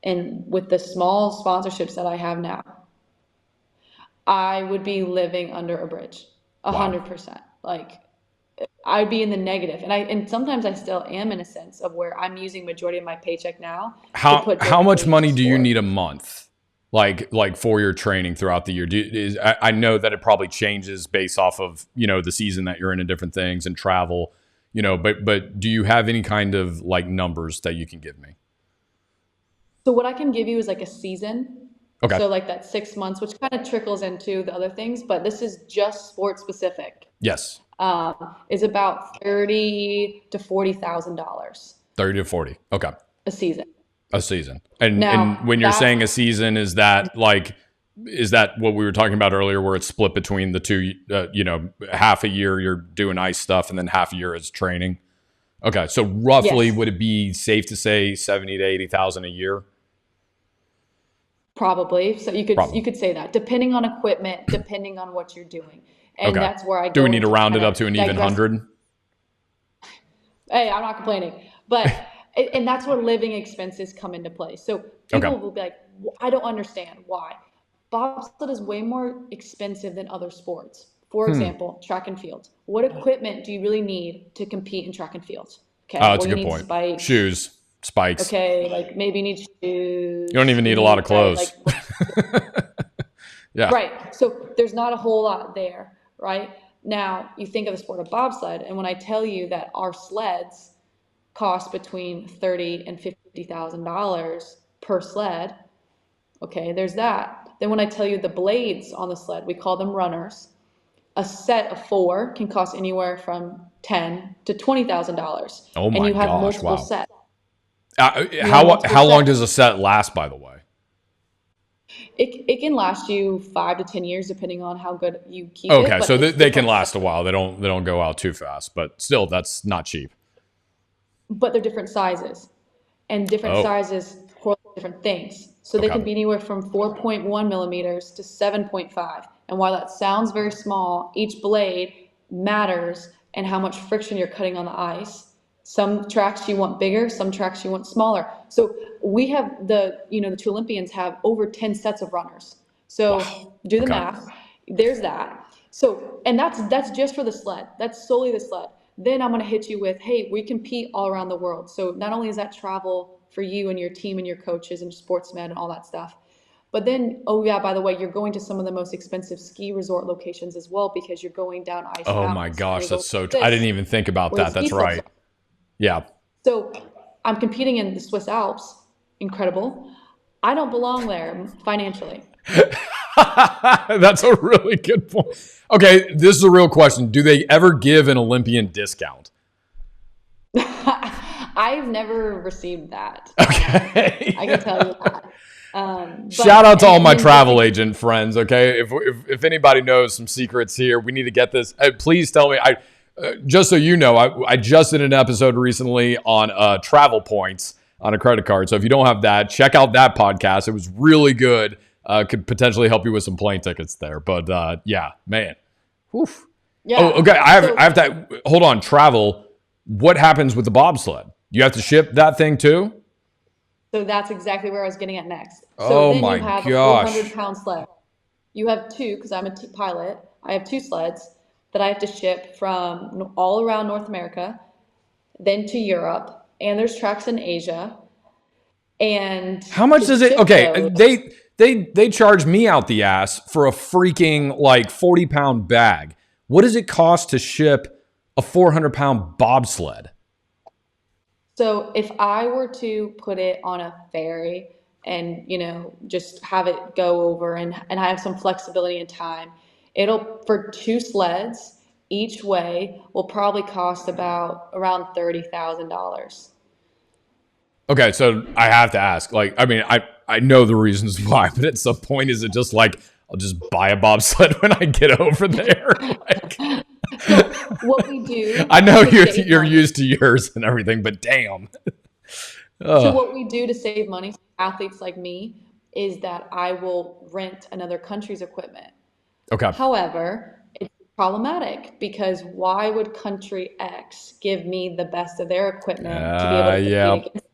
and with the small sponsorships that I have now, I would be living under a bridge, 100%. Like, I'd be in the negative, and sometimes I still am in a sense of where I'm using majority of my paycheck now. How much money do you need a month, like for your training throughout the year? I know that it probably changes based off of the season that you're in and different things and travel, but do you have any kind of like numbers that you can give me? So what I can give you is like a season. Okay. So like that 6 months, which kind of trickles into the other things, but this is just sports specific. Yes. Is about $30,000 to $40,000. 30 to 40. Okay. A season. A season. And when you're saying a season, is that what we were talking about earlier, where it's split between the two, half a year you're doing ice stuff and then half a year is training? Okay. So roughly, yes. Would it be safe to say 70 to 80,000 a year? Probably. So you could say that, depending on equipment, depending on what you're doing. And okay. That's where I go. Do we need to round it up to an even 100? Hey, I'm not complaining. But, and that's where living expenses come into play. So people will be like, I don't understand why. Bobsled is way more expensive than other sports. For example, track and field. What equipment do you really need to compete in track and field? Okay, that's a good point. Spikes. Shoes, spikes. Okay, like maybe you need shoes. You don't even need a lot of clothes. Yeah. Right. So there's not a whole lot there. Right? Now, you think of the sport of bobsled, and when I tell you that our sleds cost between $30,000 and $50,000 per sled, okay, there's that. Then when I tell you the blades on the sled, we call them runners. A set of 4 can cost anywhere from $10,000 to $20,000. Oh my gosh! And you have multiple sets. How long does a set last, by the way? It can last you 5 to 10 years, depending on how good you keep it. Okay, so they can last a while. They don't go out too fast, but still, that's not cheap. But they're different sizes, and different sizes correlate different things. So they can be anywhere from 4.1 millimeters to 7.5. And while that sounds very small, each blade matters and how much friction you're cutting on the ice. Some tracks you want bigger, some tracks you want smaller. So we have the two Olympians have over 10 sets of runners. So do the math. There's that. So, and that's just for the sled. That's solely the sled. Then I'm going to hit you with, hey, we compete all around the world. So not only is that travel for you and your team and your coaches and sportsmen and all that stuff, but then, by the way, you're going to some of the most expensive ski resort locations as well, because you're going down ice. Oh my gosh, that's so I didn't even think about that. That's right. Yeah. So I'm competing in the Swiss Alps. Incredible. I don't belong there financially. That's a really good point. Okay, this is a real question. Do they ever give an Olympian discount? I've never received that. Okay. I can tell you that. Shout out to all my travel agent friends. Okay, if anybody knows some secrets here, we need to get this. Please tell me. Just so you know, I just did an episode recently on travel points on a credit card. So if you don't have that, check out that podcast. It was really good. Could potentially help you with some plane tickets there. But yeah, man. Oof. Yeah. Oh, okay. I have to hold on. Travel. What happens with the bobsled? You have to ship that thing too? So that's exactly where I was getting at next. So then my you have gosh. a 400-pound sled. You have 2, because I'm a pilot. I have 2 sleds that I have to ship from all around North America, then to Europe, and there's tracks in Asia. And how much does it? Okay, they charge me out the ass for a freaking like 40-pound bag. What does it cost to ship a 400-pound bobsled? So if I were to put it on a ferry and, just have it go over and I have some flexibility in time, for 2 sleds each way will probably cost around $30,000. Okay, so I have to ask, I know the reasons why, but at some point, is it just like, I'll just buy a bobsled when I get over there? what we do I know to save you're money. used to yours and everything, but damn. So Oh, what we do to save money, athletes like me, is that I will rent another country's equipment. okay. However, it's problematic because why would country X give me the best of their equipment to be able to compete Yeah, against?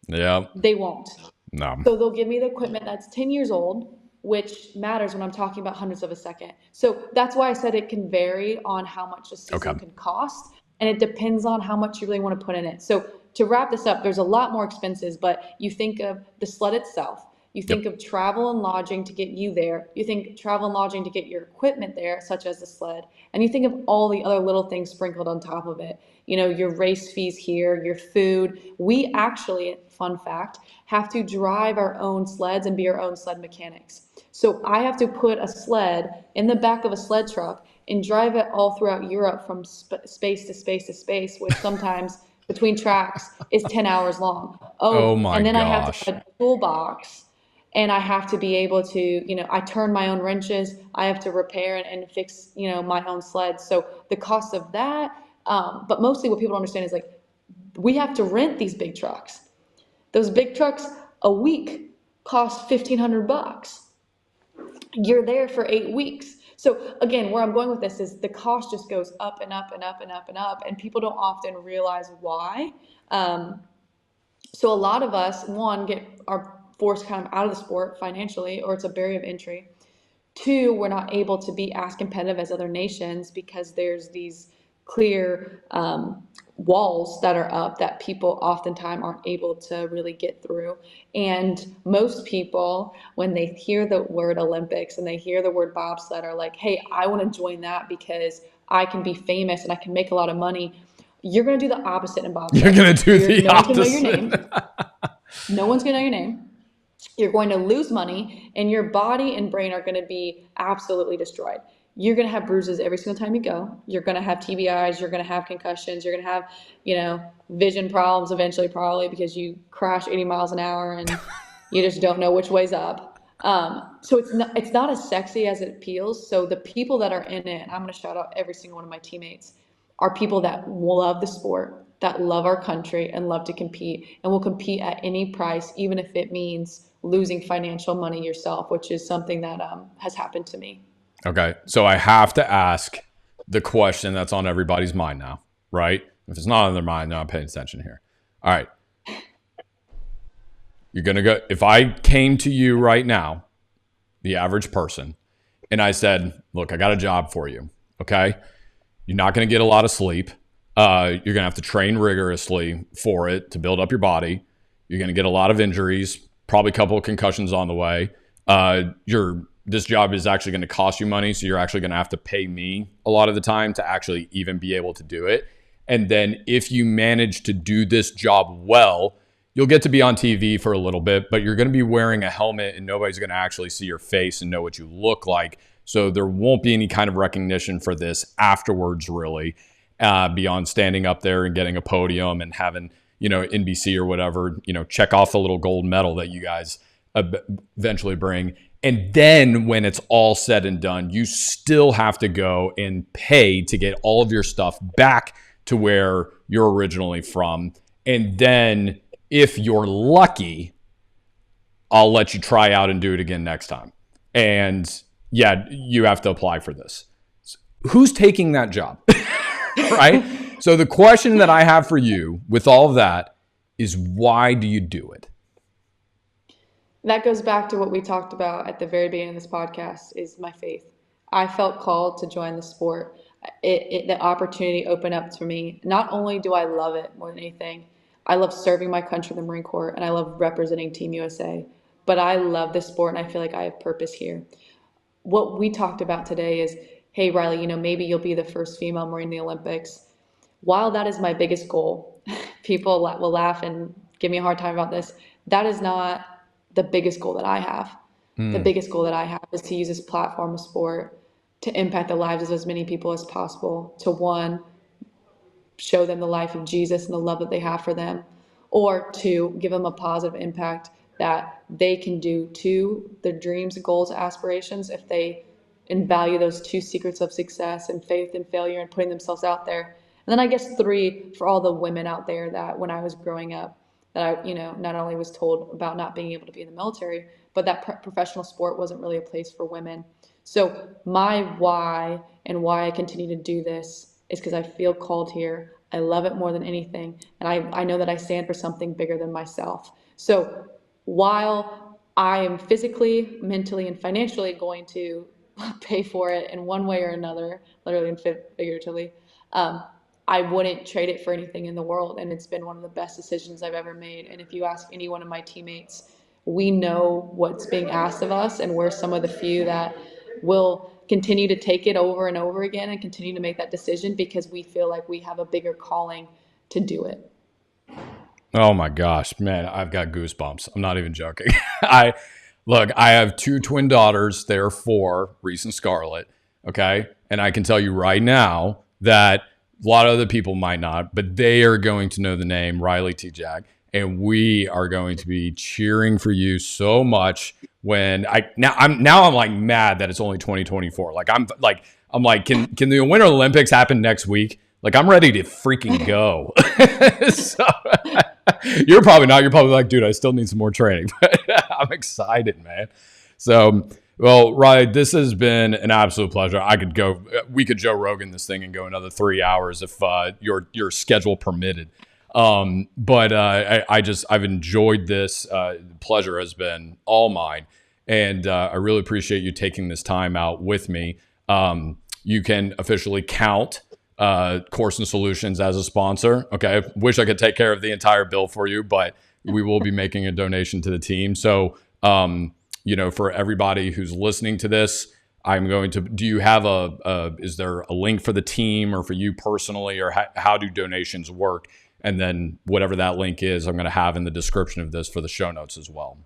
yeah. They won't. No. So they'll give me the equipment that's 10 years old, which matters when I'm talking about hundreds of a second. So that's why I said it can vary on how much a Okay. season can cost, and it depends on how much you really want to put in it. So to wrap this up, there's a lot more expenses, but you think of the sled itself, you Yep. think of travel and lodging to get you there, you think travel and lodging to get your equipment there, such as the sled, and you think of all the other little things sprinkled on top of it. You know, your race fees here, your food. We actually, fun fact, have to drive our own sleds and be our own sled mechanics. So I have to put a sled in the back of a sled truck and drive it all throughout Europe from space to space to space, which sometimes between tracks is 10 hours long. Oh Oh, my and then I have to gosh. have a toolbox, and I have to be able to, I turn my own wrenches. I have to repair and fix, my own sleds. So the cost of that, but mostly what people don't understand is like, we have to rent these big trucks. Those big trucks a week cost $1,500. You're there for 8 weeks. So again, where I'm going with this is the cost just goes up and up and up and up and up, and people don't often realize why. So a lot of us, one, are forced kind of out of the sport financially, or it's a barrier of entry. Two, we're not able to be as competitive as other nations because there's these clear walls that are up that people oftentimes aren't able to really get through. And most people, when they hear the word Olympics and they hear the word bobsled, are like, hey, I want to join that because I can be famous and I can make a lot of money. You're going to do the opposite in You're bobsled. gonna do the No one's going to know your opposite. name. No one's going to know your name. You're going to lose money, and your body and brain are going to be absolutely destroyed. You're going to have bruises every single time you go. You're going to have TBIs. You're going to have concussions. You're going to have, vision problems eventually, probably because you crash 80 miles an hour and you just don't know which way's up. So it's not as sexy as it feels. So the people that are in it, and I'm going to shout out every single one of my teammates, are people that love the sport, that love our country, and love to compete, and will compete at any price, even if it means losing financial money yourself, which is something that has happened to me. Okay. So I have to ask the question that's on everybody's mind now, right? If it's not on their mind, they're not paying attention here. All right. You're going to go, if I came to you right now, the average person, and I said, look, I got a job for you. Okay. You're not going to get a lot of sleep. You're going to have to train rigorously for it to build up your body. You're going to get a lot of injuries, probably a couple of concussions on the way. This job is actually going to cost you money, so you're actually going to have to pay me a lot of the time to actually even be able to do it. And then if you manage to do this job well, you'll get to be on TV for a little bit, but you're going to be wearing a helmet and nobody's going to actually see your face and know what you look like. So there won't be any kind of recognition for this afterwards, really, beyond standing up there and getting a podium and having, NBC or whatever, check off a little gold medal that you guys eventually bring. And then when it's all said and done, you still have to go and pay to get all of your stuff back to where you're originally from. And then if you're lucky, I'll let you try out and do it again next time. And yeah, you have to apply for this. Who's taking that job? Right? So the question that I have for you with all of that is, why do you do it? That goes back to what we talked about at the very beginning of this podcast, is my faith. I felt called to join the sport. The opportunity opened up to me. Not only do I love it more than anything, I love serving my country in the Marine Corps, and I love representing Team USA. But I love this sport, and I feel like I have purpose here. What we talked about today is, hey, Riley, maybe you'll be the first female Marine in the Olympics. While that is my biggest goal, people will laugh and give me a hard time about this. That is not the biggest goal that I have. The biggest goal that I have is to use this platform of sport to impact the lives of as many people as possible. To, one, show them the life of Jesus and the love that they have for them, or two, give them a positive impact that they can do to their dreams, goals, aspirations if they and value those two secrets of success and faith and failure and putting themselves out there. And then I guess three, for all the women out there that when I was growing up, that I, not only was told about not being able to be in the military, but that professional sport wasn't really a place for women. So my why and why I continue to do this is because I feel called here. I love it more than anything. And I know that I stand for something bigger than myself. So while I am physically, mentally, and financially going to pay for it in one way or another, literally and figuratively, I wouldn't trade it for anything in the world. And it's been one of the best decisions I've ever made. And if you ask any one of my teammates, we know what's being asked of us, and we're some of the few that will continue to take it over and over again and continue to make that decision because we feel like we have a bigger calling to do it. Oh my gosh, man, I've got goosebumps. I'm not even joking. I have two twin daughters. They're 4, Reese and Scarlett. Okay. And I can tell you right now that a lot of other people might not, but they are going to know the name Riley Tejcek. And we are going to be cheering for you so much when I'm like mad that it's only 2024. I'm like, can the Winter Olympics happen next week? Like, I'm ready to freaking go. So, you're probably not. You're probably like, dude, I still need some more training. But I'm excited, man. So, well, Riley, this has been an absolute pleasure. We could Joe Rogan this thing and go another 3 hours if your schedule permitted. But I've enjoyed this. The pleasure has been all mine. And I really appreciate you taking this time out with me. You can officially count Corson Solutions as a sponsor. Okay. Wish I could take care of the entire bill for you, but we will be making a donation to the team. So, for everybody who's listening to this, do you have is there a link for the team or for you personally, or how do donations work? And then whatever that link is, I'm going to have in the description of this for the show notes as well.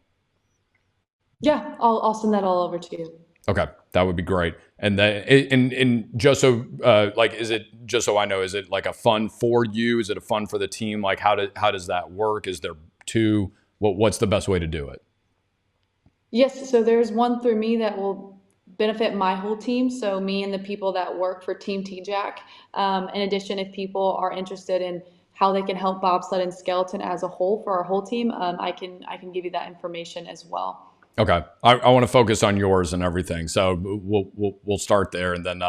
Yeah, I'll send that all over to you. Okay, that would be great. And then, and just so, is it, just so I know, is it like a fund for you? Is it a fund for the team? Like, how does that work? Is there two? What's the best way to do it? Yes, so there's one through me that will benefit my whole team. So me and the people that work for Team Tejcek. In addition, if people are interested in how they can help bobsled and skeleton as a whole for our whole team, I can give you that information as well. Okay, I want to focus on yours and everything, so we'll start there, and then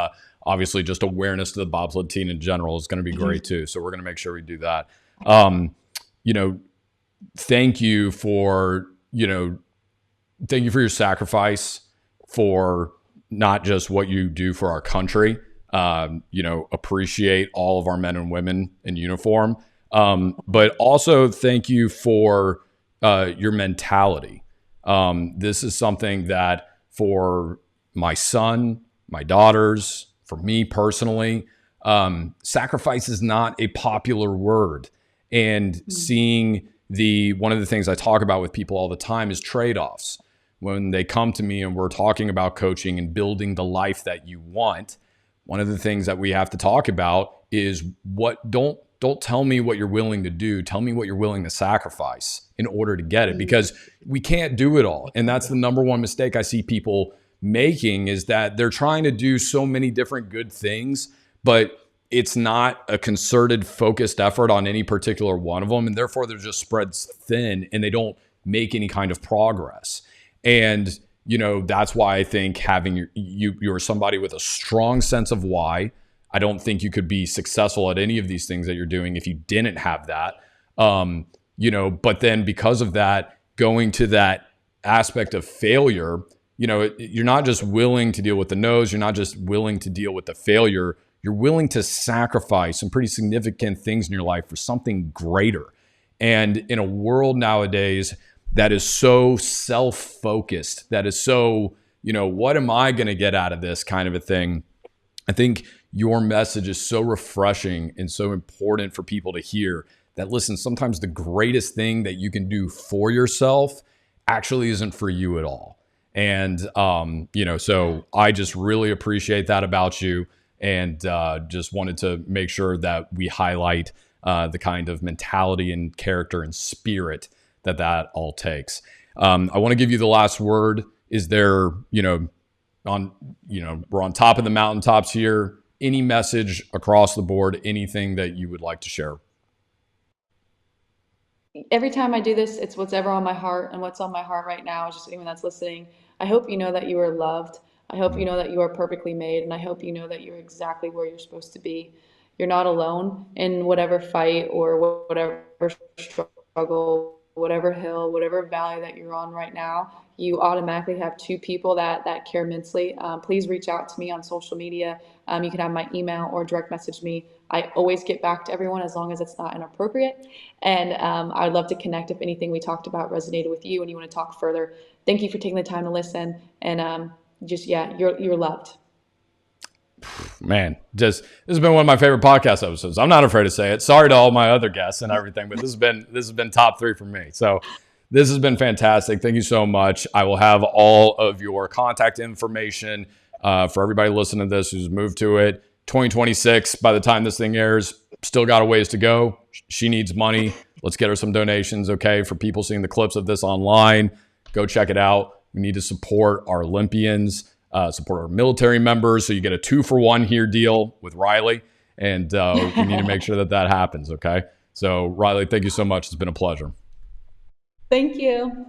obviously just awareness to the bobsled team in general is going to be great too. So we're going to make sure we do that. Thank you for your sacrifice for not just what you do for our country. Appreciate all of our men and women in uniform, but also thank you for your mentality. This is something that for my son, my daughters, for me personally, sacrifice is not a popular word. And seeing one of the things I talk about with people all the time is trade-offs. When they come to me and we're talking about coaching and building the life that you want, one of the things that we have to talk about is don't tell me what you're willing to do. Tell me what you're willing to sacrifice in order to get it, because we can't do it all. And that's the number one mistake I see people making, is that they're trying to do so many different good things, but it's not a concerted, focused effort on any particular one of them. And therefore they're just spread thin and they don't make any kind of progress. And, that's why I think having you're somebody with a strong sense of why. I don't think you could be successful at any of these things that you're doing if you didn't have that. But then because of that, going to that aspect of failure, you're not just willing to deal with the no's, you're not just willing to deal with the failure, you're willing to sacrifice some pretty significant things in your life for something greater. And in a world nowadays that is so self-focused, that is so, what am I going to get out of this kind of a thing? I think your message is so refreshing and so important for people to hear that, listen, sometimes the greatest thing that you can do for yourself actually isn't for you at all. And, so I just really appreciate that about you, and just wanted to make sure that we highlight the kind of mentality and character and spirit that all takes. I want to give you the last word. Is there, on, we're on top of the mountaintops here. Any message across the board, anything that you would like to share? Every time I do this, it's what's ever on my heart, and what's on my heart right now is just anyone that's listening. I hope you know that you are loved. I hope you know that you are perfectly made, and I hope you know that you're exactly where you're supposed to be. You're not alone in whatever fight or whatever struggle, whatever hill, whatever valley that you're on right now. You automatically have two people that care immensely. Please reach out to me on social media. You can have my email or direct message me. I always get back to everyone as long as it's not inappropriate. And I'd love to connect if anything we talked about resonated with you and you want to talk further. Thank you for taking the time to listen. And you're loved. Man, this has been one of my favorite podcast episodes. I'm not afraid to say it. Sorry to all my other guests and everything, but this has been top 3 for me. So this has been fantastic. Thank you so much. I will have all of your contact information for everybody listening to this who's moved to it. 2026, by the time this thing airs, still got a ways to go. She needs money. Let's get her some donations, okay? For people seeing the clips of this online, go check it out. We need to support our Olympians. Support our military members. So you get a 2-for-1 here deal with Riley. And we need to make sure that happens, okay? So Riley, thank you so much. It's been a pleasure. Thank you.